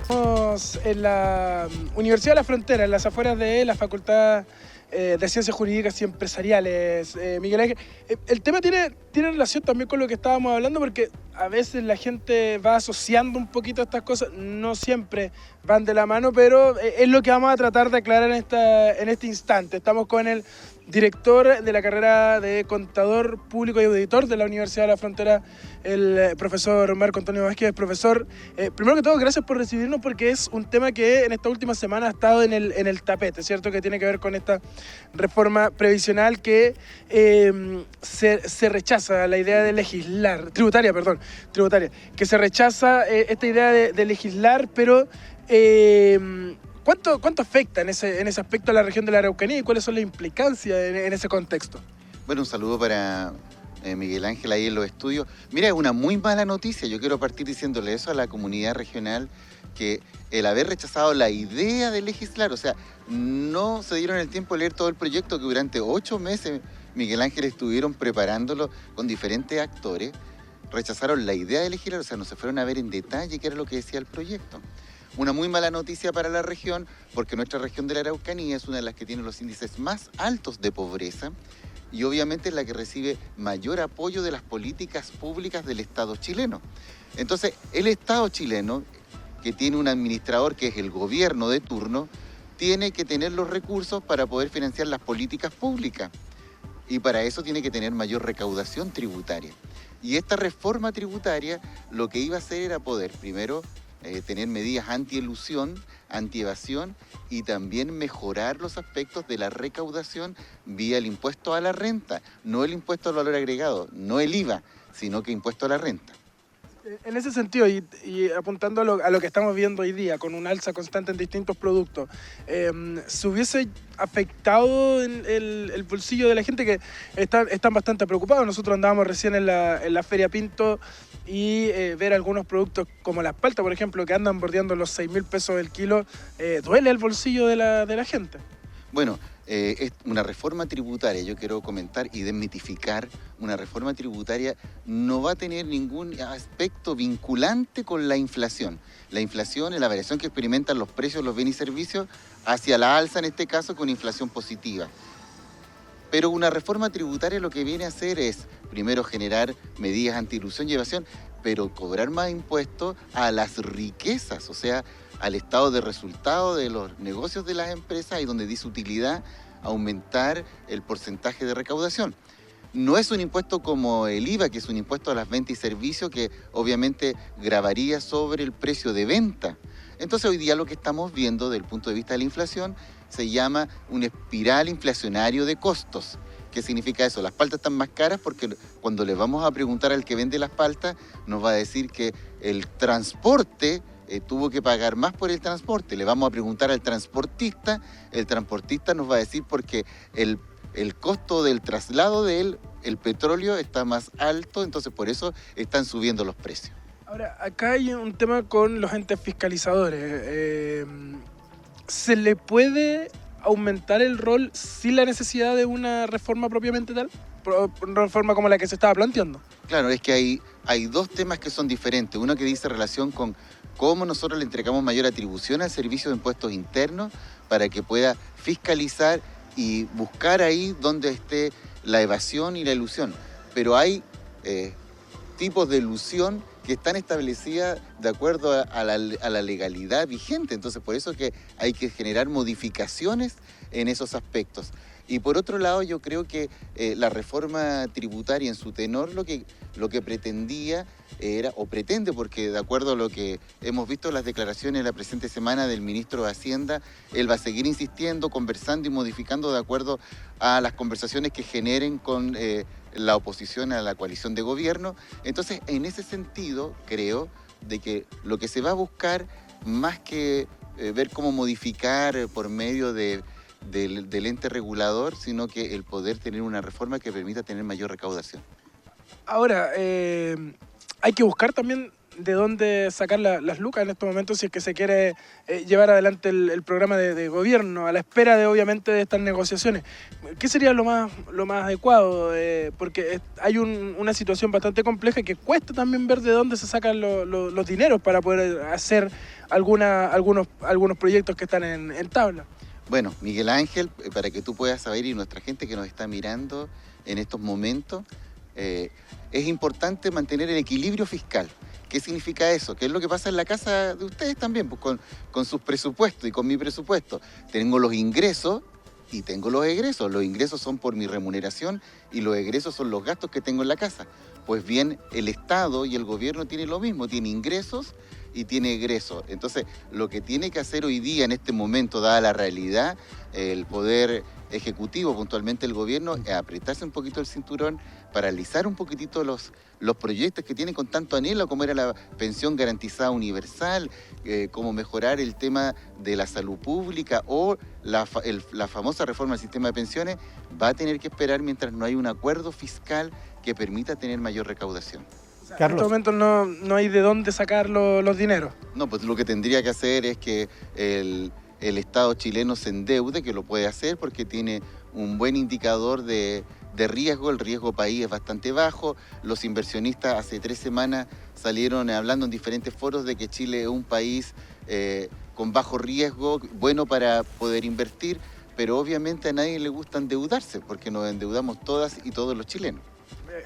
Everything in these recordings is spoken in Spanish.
Estamos en la Universidad de la Frontera, en las afueras de la Facultad de Ciencias Jurídicas y Empresariales. Miguel Ángel, el tema tiene relación también con lo que estábamos hablando, porque a veces la gente va asociando un poquito estas cosas, no siempre van de la mano, pero es lo que vamos a tratar de aclarar en este instante. Estamos con el director de la carrera de Contador Público y Auditor de la Universidad de la Frontera, el profesor Marco Antonio Vázquez. Profesor, primero que todo, gracias por recibirnos, porque es un tema que en esta última semana ha estado en el tapete, ¿cierto? Que tiene que ver con esta reforma previsional que se rechaza la idea de legislar, tributaria, que se rechaza esta idea de legislar, pero ¿cuánto afecta en ese aspecto a la región de la Araucanía y cuáles son las implicancias en ese contexto? Bueno, un saludo para Miguel Ángel ahí en los estudios. Mira, es una muy mala noticia. Yo quiero partir diciéndole eso a la comunidad regional, que el haber rechazado la idea de legislar, o sea, no se dieron el tiempo de leer todo el proyecto que durante 8 meses Miguel Ángel estuvieron preparándolo con diferentes actores, rechazaron la idea de legislar, o sea, no se fueron a ver en detalle qué era lo que decía el proyecto. Una muy mala noticia para la región, porque nuestra región de la Araucanía es una de las que tiene los índices más altos de pobreza y obviamente es la que recibe mayor apoyo de las políticas públicas del Estado chileno. Entonces, el Estado chileno, que tiene un administrador que es el gobierno de turno, tiene que tener los recursos para poder financiar las políticas públicas y para eso tiene que tener mayor recaudación tributaria. Y esta reforma tributaria lo que iba a hacer era poder, primero, tener medidas anti-elusión, anti-evasión y también mejorar los aspectos de la recaudación vía el impuesto a la renta, no el impuesto al valor agregado, no el IVA, sino que impuesto a la renta. En ese sentido, y apuntando a lo que estamos viendo hoy día, con un alza constante en distintos productos, ¿se hubiese afectado el bolsillo de la gente que están bastante preocupados? Nosotros andábamos recién en la Feria Pinto y ver algunos productos como las paltas, por ejemplo, que andan bordeando los 6.000 pesos el kilo, duele el bolsillo de la gente. Bueno, es una reforma tributaria, yo quiero comentar y desmitificar, una reforma tributaria no va a tener ningún aspecto vinculante con la inflación. La inflación es la variación que experimentan los precios de los bienes y servicios hacia la alza, en este caso con inflación positiva. Pero una reforma tributaria lo que viene a hacer es, primero, generar medidas anti-ilusión y evasión, pero cobrar más impuestos a las riquezas, o sea, al estado de resultado de los negocios de las empresas y donde dice utilidad, aumentar el porcentaje de recaudación. No es un impuesto como el IVA, que es un impuesto a las ventas y servicios que obviamente gravaría sobre el precio de venta. Entonces hoy día lo que estamos viendo desde el punto de vista de la inflación se llama un espiral inflacionario de costos. ¿Qué significa eso? Las paltas están más caras porque cuando le vamos a preguntar al que vende las paltas nos va a decir que el transporte tuvo que pagar más por el transporte. Le vamos a preguntar al transportista, el transportista nos va a decir porque el costo del traslado de él, el petróleo está más alto, entonces por eso están subiendo los precios. Ahora, acá hay un tema con los entes fiscalizadores. ¿Se le puede aumentar el rol sin la necesidad de una reforma propiamente tal? Una reforma como la que se estaba planteando. Claro, es que hay dos temas que son diferentes. Uno que dice relación con cómo nosotros le entregamos mayor atribución al Servicio de Impuestos Internos para que pueda fiscalizar y buscar ahí donde esté la evasión y la elusión. Pero hay tipos de elusión que están establecidas de acuerdo a la legalidad vigente. Entonces, por eso que hay que generar modificaciones en esos aspectos. Y por otro lado, yo creo que la reforma tributaria en su tenor lo que pretendía era, o pretende, porque de acuerdo a lo que hemos visto en las declaraciones la presente semana del ministro de Hacienda, él va a seguir insistiendo, conversando y modificando de acuerdo a las conversaciones que generen con la oposición a la coalición de gobierno. Entonces, en ese sentido, creo de que lo que se va a buscar, más que ver cómo modificar por medio del ente regulador, sino que el poder tener una reforma que permita tener mayor recaudación. Ahora, hay que buscar también de dónde sacar las lucas en estos momentos si es que se quiere llevar adelante el programa de gobierno, a la espera de obviamente de estas negociaciones. ¿Qué sería lo más adecuado? Porque hay una situación bastante compleja que cuesta también ver de dónde se sacan los dineros para poder hacer algunos proyectos que están en tabla. Bueno, Miguel Ángel, para que tú puedas saber y nuestra gente que nos está mirando en estos momentos, es importante mantener el equilibrio fiscal. ¿Qué significa eso? ¿Qué es lo que pasa en la casa de ustedes también? Pues con sus presupuestos y con mi presupuesto. Tengo los ingresos y tengo los egresos. Los ingresos son por mi remuneración y los egresos son los gastos que tengo en la casa. Pues bien, el Estado y el gobierno tienen lo mismo, tiene ingresos y tiene egresos. Entonces, lo que tiene que hacer hoy día, en este momento, dada la realidad, el Poder Ejecutivo, puntualmente el gobierno, es apretarse un poquito el cinturón, paralizar un poquitito los proyectos que tienen con tanto anhelo, como era la pensión garantizada universal, cómo mejorar el tema de la salud pública o la famosa reforma del sistema de pensiones. Va a tener que esperar mientras no hay un acuerdo fiscal que permita tener mayor recaudación. En estos momentos no hay de dónde sacar los dineros. No, pues lo que tendría que hacer es que el Estado chileno se endeude, que lo puede hacer porque tiene un buen indicador de riesgo. El riesgo país es bastante bajo. Los inversionistas hace 3 semanas salieron hablando en diferentes foros de que Chile es un país con bajo riesgo, bueno para poder invertir, pero obviamente a nadie le gusta endeudarse porque nos endeudamos todas y todos los chilenos.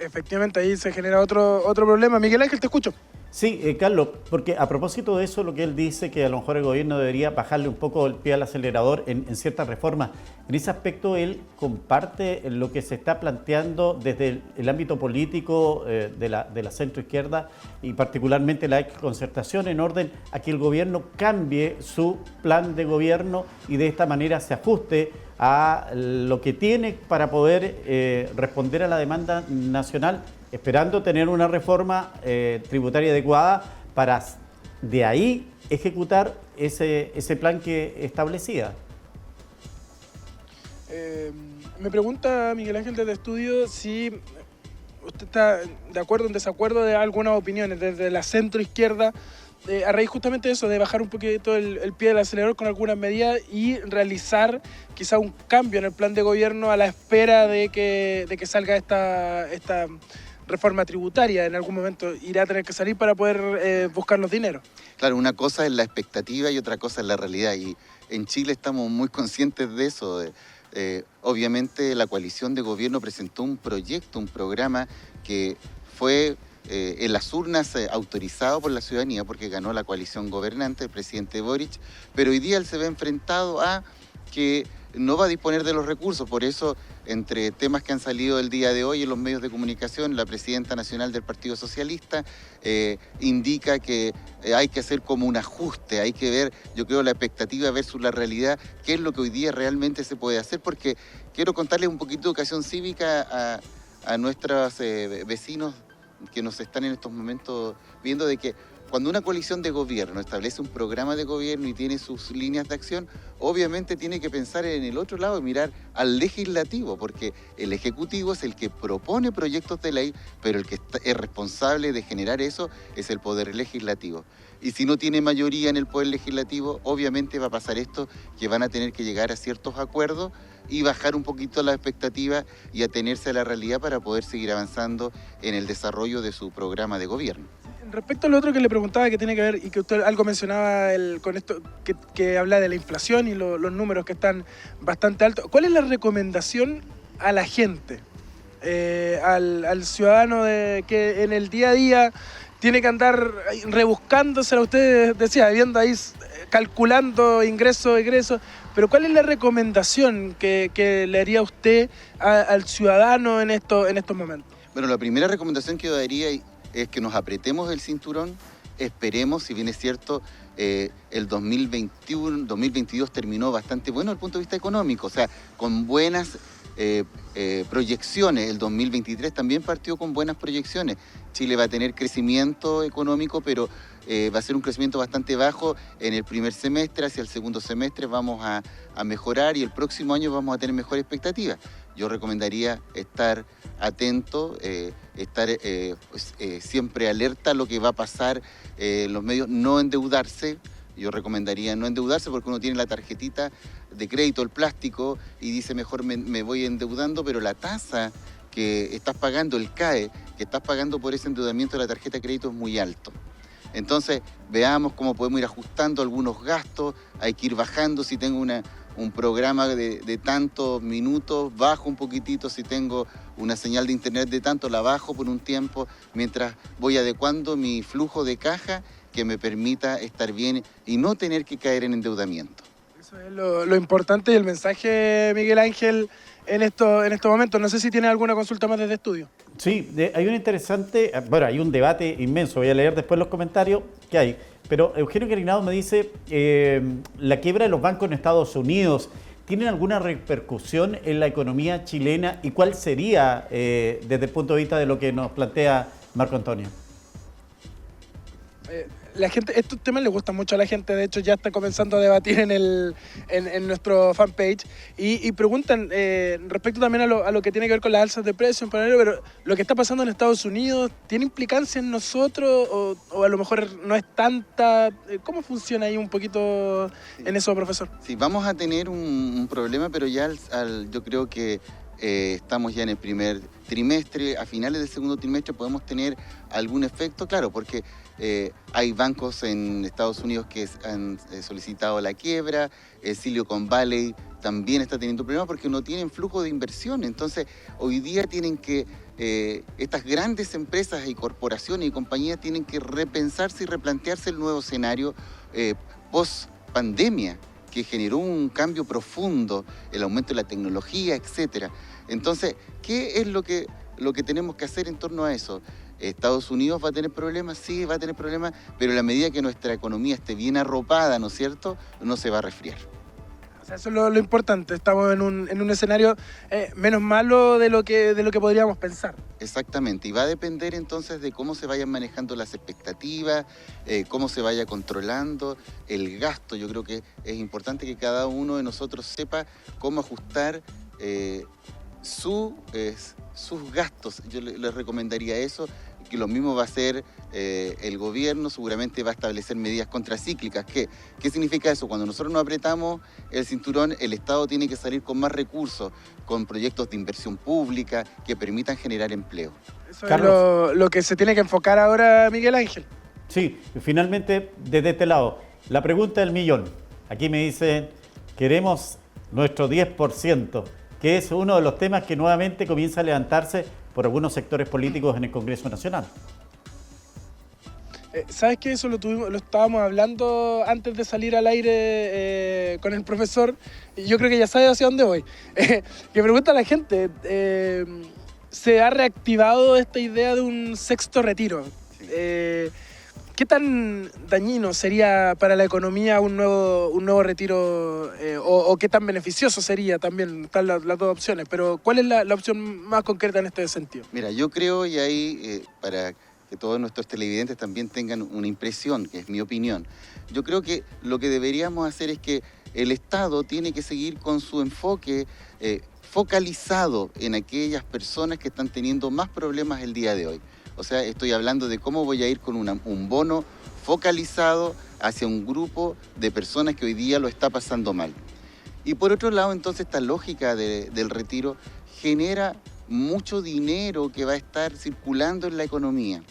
Efectivamente, ahí se genera otro problema. Miguel Ángel, te escucho. Sí, Carlos, porque a propósito de eso, lo que él dice, que a lo mejor el gobierno debería bajarle un poco el pie al acelerador en ciertas reformas. En ese aspecto, él comparte lo que se está planteando desde el ámbito político de la centroizquierda y particularmente la concertación en orden a que el gobierno cambie su plan de gobierno y de esta manera se ajuste a lo que tiene para poder responder a la demanda nacional, esperando tener una reforma tributaria adecuada para de ahí ejecutar ese plan que establecía. Me pregunta Miguel Ángel desde estudio si usted está de acuerdo o en desacuerdo de algunas opiniones desde la centroizquierda a raíz justamente de eso, de bajar un poquito el pie del acelerador con algunas medidas y realizar quizá un cambio en el plan de gobierno a la espera de que salga esta reforma tributaria. En algún momento irá a tener que salir para poder buscar los dineros. Claro, una cosa es la expectativa y otra cosa es la realidad. Y en Chile estamos muy conscientes de eso. Obviamente la coalición de gobierno presentó un proyecto, un programa que fue en las urnas autorizado por la ciudadanía porque ganó la coalición gobernante, el presidente Boric, pero hoy día él se ve enfrentado a que no va a disponer de los recursos. Por eso, entre temas que han salido el día de hoy en los medios de comunicación, la presidenta nacional del Partido Socialista indica que hay que hacer como un ajuste, hay que ver, yo creo, la expectativa versus la realidad, qué es lo que hoy día realmente se puede hacer, porque quiero contarles un poquito de educación cívica a nuestros vecinos que nos están en estos momentos viendo, de que cuando una coalición de gobierno establece un programa de gobierno y tiene sus líneas de acción, obviamente tiene que pensar en el otro lado y mirar al legislativo, porque el ejecutivo es el que propone proyectos de ley, pero el que es responsable de generar eso es el poder legislativo. Y si no tiene mayoría en el poder legislativo, obviamente va a pasar esto, que van a tener que llegar a ciertos acuerdos y bajar un poquito las expectativas y atenerse a la realidad para poder seguir avanzando en el desarrollo de su programa de gobierno. Respecto a lo otro que le preguntaba, que tiene que ver, y que usted algo mencionaba con esto, que habla de la inflación y los números que están bastante altos, ¿cuál es la recomendación a la gente, al ciudadano que en el día a día tiene que andar rebuscándose, usted decía, viendo ahí, calculando ingresos, egresos, pero cuál es la recomendación que le haría usted al ciudadano en estos momentos? Bueno, la primera recomendación que yo daría es que nos apretemos el cinturón, esperemos, si bien es cierto, el 2022 terminó bastante bueno desde el punto de vista económico, o sea, con buenas proyecciones. El 2023 también partió con buenas proyecciones. Chile va a tener crecimiento económico, pero va a ser un crecimiento bastante bajo en el primer semestre. Hacia el segundo semestre vamos a mejorar y el próximo año vamos a tener mejores expectativas. yo recomendaría estar atento, estar siempre alerta a lo que va a pasar en los medios, no endeudarse. Yo recomendaría no endeudarse porque uno tiene la tarjetita de crédito, el plástico, y dice mejor me voy endeudando, pero la tasa que estás pagando, el CAE, que estás pagando por ese endeudamiento de la tarjeta de crédito es muy alto. Entonces, veamos cómo podemos ir ajustando algunos gastos, hay que ir bajando. Si tengo un programa de tantos minutos, bajo un poquitito. Si tengo una señal de internet de tanto, la bajo por un tiempo, mientras voy adecuando mi flujo de caja que me permita estar bien y no tener que caer en endeudamiento. Eso es lo importante y el mensaje, Miguel Ángel, en estos momentos. No sé si tiene alguna consulta más desde estudio. Sí, hay un interesante, bueno, hay un debate inmenso, voy a leer después los comentarios que hay, pero Eugenio Carinado me dice, la quiebra de los bancos en Estados Unidos, ¿tienen alguna repercusión en la economía chilena y cuál sería desde el punto de vista de lo que nos plantea Marco Antonio? La gente, estos temas les gustan mucho a la gente, de hecho ya está comenzando a debatir en nuestro fanpage y preguntan respecto también a lo que tiene que ver con las alzas de precios en paralelo, pero lo que está pasando en Estados Unidos, ¿tiene implicancia en nosotros o a lo mejor no es tanta? ¿Cómo funciona ahí un poquito en eso, profesor? Sí, vamos a tener un problema, pero ya yo creo que estamos ya en el primer trimestre, a finales del segundo trimestre podemos tener algún efecto, claro, porque hay bancos en Estados Unidos que han solicitado la quiebra, Silicon Valley también está teniendo problemas porque no tienen flujo de inversión. Entonces, hoy día tienen que, estas grandes empresas y corporaciones y compañías tienen que repensarse y replantearse el nuevo escenario post pandemia, que generó un cambio profundo, el aumento de la tecnología, etcétera. Entonces, ¿qué es lo que tenemos que hacer en torno a eso? ¿Estados Unidos va a tener problemas? Sí, va a tener problemas, pero en la medida que nuestra economía esté bien arropada, ¿no es cierto?, no se va a resfriar. O sea, eso es lo importante, estamos en un escenario menos malo de lo que podríamos pensar. Exactamente, y va a depender entonces de cómo se vayan manejando las expectativas, cómo se vaya controlando el gasto. Yo creo que es importante que cada uno de nosotros sepa cómo ajustar sus gastos. Yo les recomendaría eso, que lo mismo va a hacer el gobierno, seguramente va a establecer medidas contracíclicas. ¿Qué significa eso? Cuando nosotros nos apretamos el cinturón, el Estado tiene que salir con más recursos, con proyectos de inversión pública que permitan generar empleo. Eso Carlos, es lo que se tiene que enfocar ahora, Miguel Ángel. Sí, finalmente, desde este lado, la pregunta del millón. Aquí me dicen, queremos nuestro 10%, que es uno de los temas que nuevamente comienza a levantarse por algunos sectores políticos en el Congreso Nacional. ¿Sabes qué? Eso lo estábamos hablando antes de salir al aire con el profesor, y yo creo que ya sabe hacia dónde voy. Que pregunta a la gente, ¿se ha reactivado esta idea de un sexto retiro? Sí. ¿Qué tan dañino sería para la economía un nuevo retiro o qué tan beneficioso sería también? Están las dos opciones, pero ¿cuál es la opción más concreta en este sentido? Mira, yo creo, y ahí para que todos nuestros televidentes también tengan una impresión, que es mi opinión, yo creo que lo que deberíamos hacer es que el Estado tiene que seguir con su enfoque focalizado en aquellas personas que están teniendo más problemas el día de hoy. O sea, estoy hablando de cómo voy a ir con un bono focalizado hacia un grupo de personas que hoy día lo está pasando mal. Y por otro lado, entonces, esta lógica del retiro genera mucho dinero que va a estar circulando en la economía.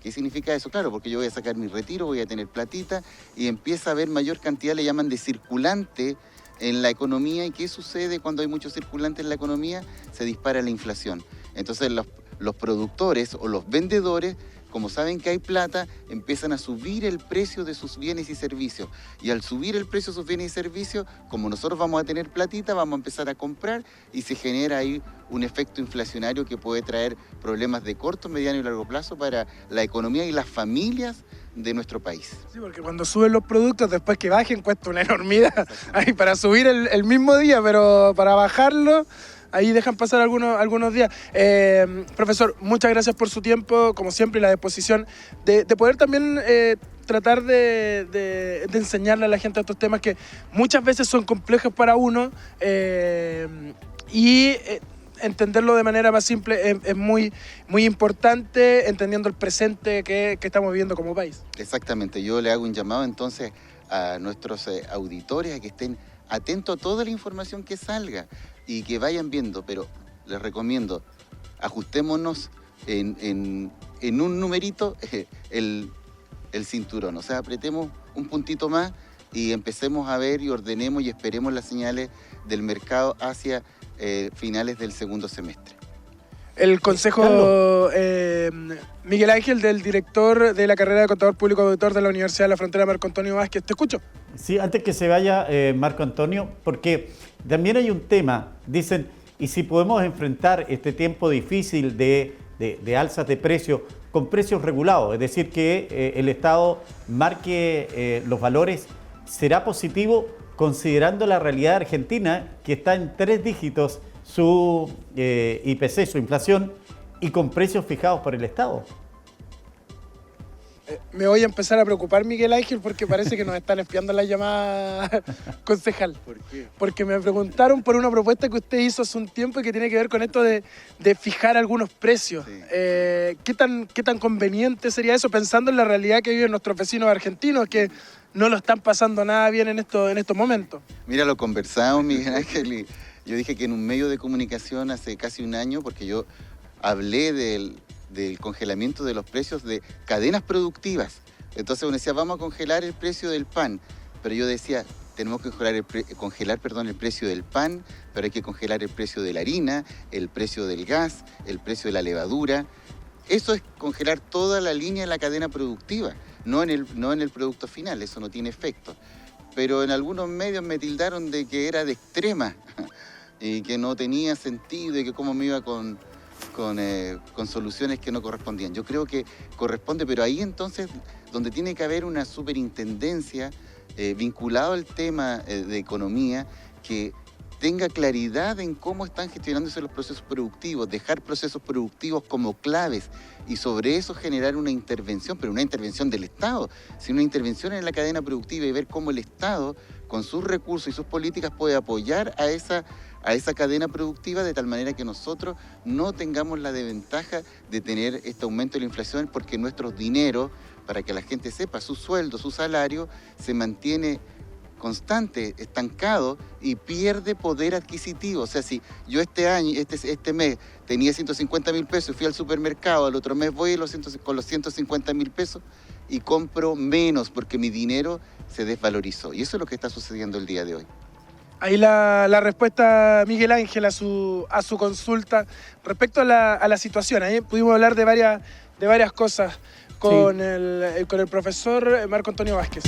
¿Qué significa eso? Claro, porque yo voy a sacar mi retiro, voy a tener platita y empieza a haber mayor cantidad, le llaman de circulante en la economía. ¿Y qué sucede cuando hay mucho circulante en la economía? Se dispara la inflación. Entonces los productores o los vendedores, como saben que hay plata, empiezan a subir el precio de sus bienes y servicios. Y al subir el precio de sus bienes y servicios, como nosotros vamos a tener platita, vamos a empezar a comprar y se genera ahí un efecto inflacionario que puede traer problemas de corto, mediano y largo plazo para la economía y las familias de nuestro país. Sí, porque cuando suben los productos, después que bajen, cuesta una enormidad. Ahí para subir el mismo día, pero para bajarlo, ahí dejan pasar algunos días. Profesor, muchas gracias por su tiempo, como siempre, y la disposición de poder también tratar de enseñarle a la gente estos temas que muchas veces son complejos para uno entenderlo de manera más simple es muy, muy importante, entendiendo el presente que estamos viviendo como país. Exactamente, yo le hago un llamado entonces a nuestros auditores a que estén atentos a toda la información que salga y que vayan viendo, pero les recomiendo, ajustémonos en un numerito el cinturón, o sea, apretemos un puntito más y empecemos a ver y ordenemos y esperemos las señales del mercado hacia finales del segundo semestre. El consejo, Miguel Ángel, del director de la carrera de Contador Público Auditor de la Universidad de la Frontera, Marco Antonio Vázquez. Te escucho. Sí, antes que se vaya Marco Antonio, porque también hay un tema, dicen, y si podemos enfrentar este tiempo difícil de alzas de precios con precios regulados, es decir, que el Estado marque los valores, ¿será positivo considerando la realidad argentina que está en 3 dígitos su IPC, su inflación, y con precios fijados por el Estado? Me voy a empezar a preocupar, Miguel Ángel, porque parece que nos están espiando la llamada, concejal. ¿Por qué? Porque me preguntaron por una propuesta que usted hizo hace un tiempo y que tiene que ver con esto de fijar algunos precios. Sí. ¿Qué tan conveniente sería eso, pensando en la realidad que viven nuestros vecinos argentinos, que no lo están pasando nada bien en estos momentos? Mira, lo conversamos, Miguel Ángel, y yo dije que en un medio de comunicación hace casi un año, porque yo hablé del congelamiento de los precios de cadenas productivas. Entonces uno decía, vamos a congelar el precio del pan, pero yo decía, tenemos que congelar el precio del pan, pero hay que congelar el precio de la harina, el precio del gas, el precio de la levadura. Eso es congelar toda la línea de la cadena productiva, no en el producto final, eso no tiene efecto. Pero en algunos medios me tildaron de que era de extrema y que no tenía sentido y que cómo me iba con soluciones que no correspondían. Yo creo que corresponde, pero ahí entonces donde tiene que haber una superintendencia vinculado al tema de economía que tenga claridad en cómo están gestionándose los procesos productivos, dejar procesos productivos como claves y sobre eso generar una intervención, pero una intervención del Estado, sino una intervención en la cadena productiva y ver cómo el Estado, con sus recursos y sus políticas, puede apoyar a esa cadena productiva de tal manera que nosotros no tengamos la desventaja de tener este aumento de la inflación porque nuestros dineros, para que la gente sepa, su sueldo, su salario, se mantiene constante, estancado y pierde poder adquisitivo. O sea, si yo este mes tenía 150.000 pesos y fui al supermercado, al otro mes voy con los 150.000 pesos y compro menos porque mi dinero se desvalorizó. Y eso es lo que está sucediendo el día de hoy. Ahí la respuesta, Miguel Ángel, a su consulta respecto a la situación. Ahí pudimos hablar de varias cosas con el profesor Marco Antonio Vázquez.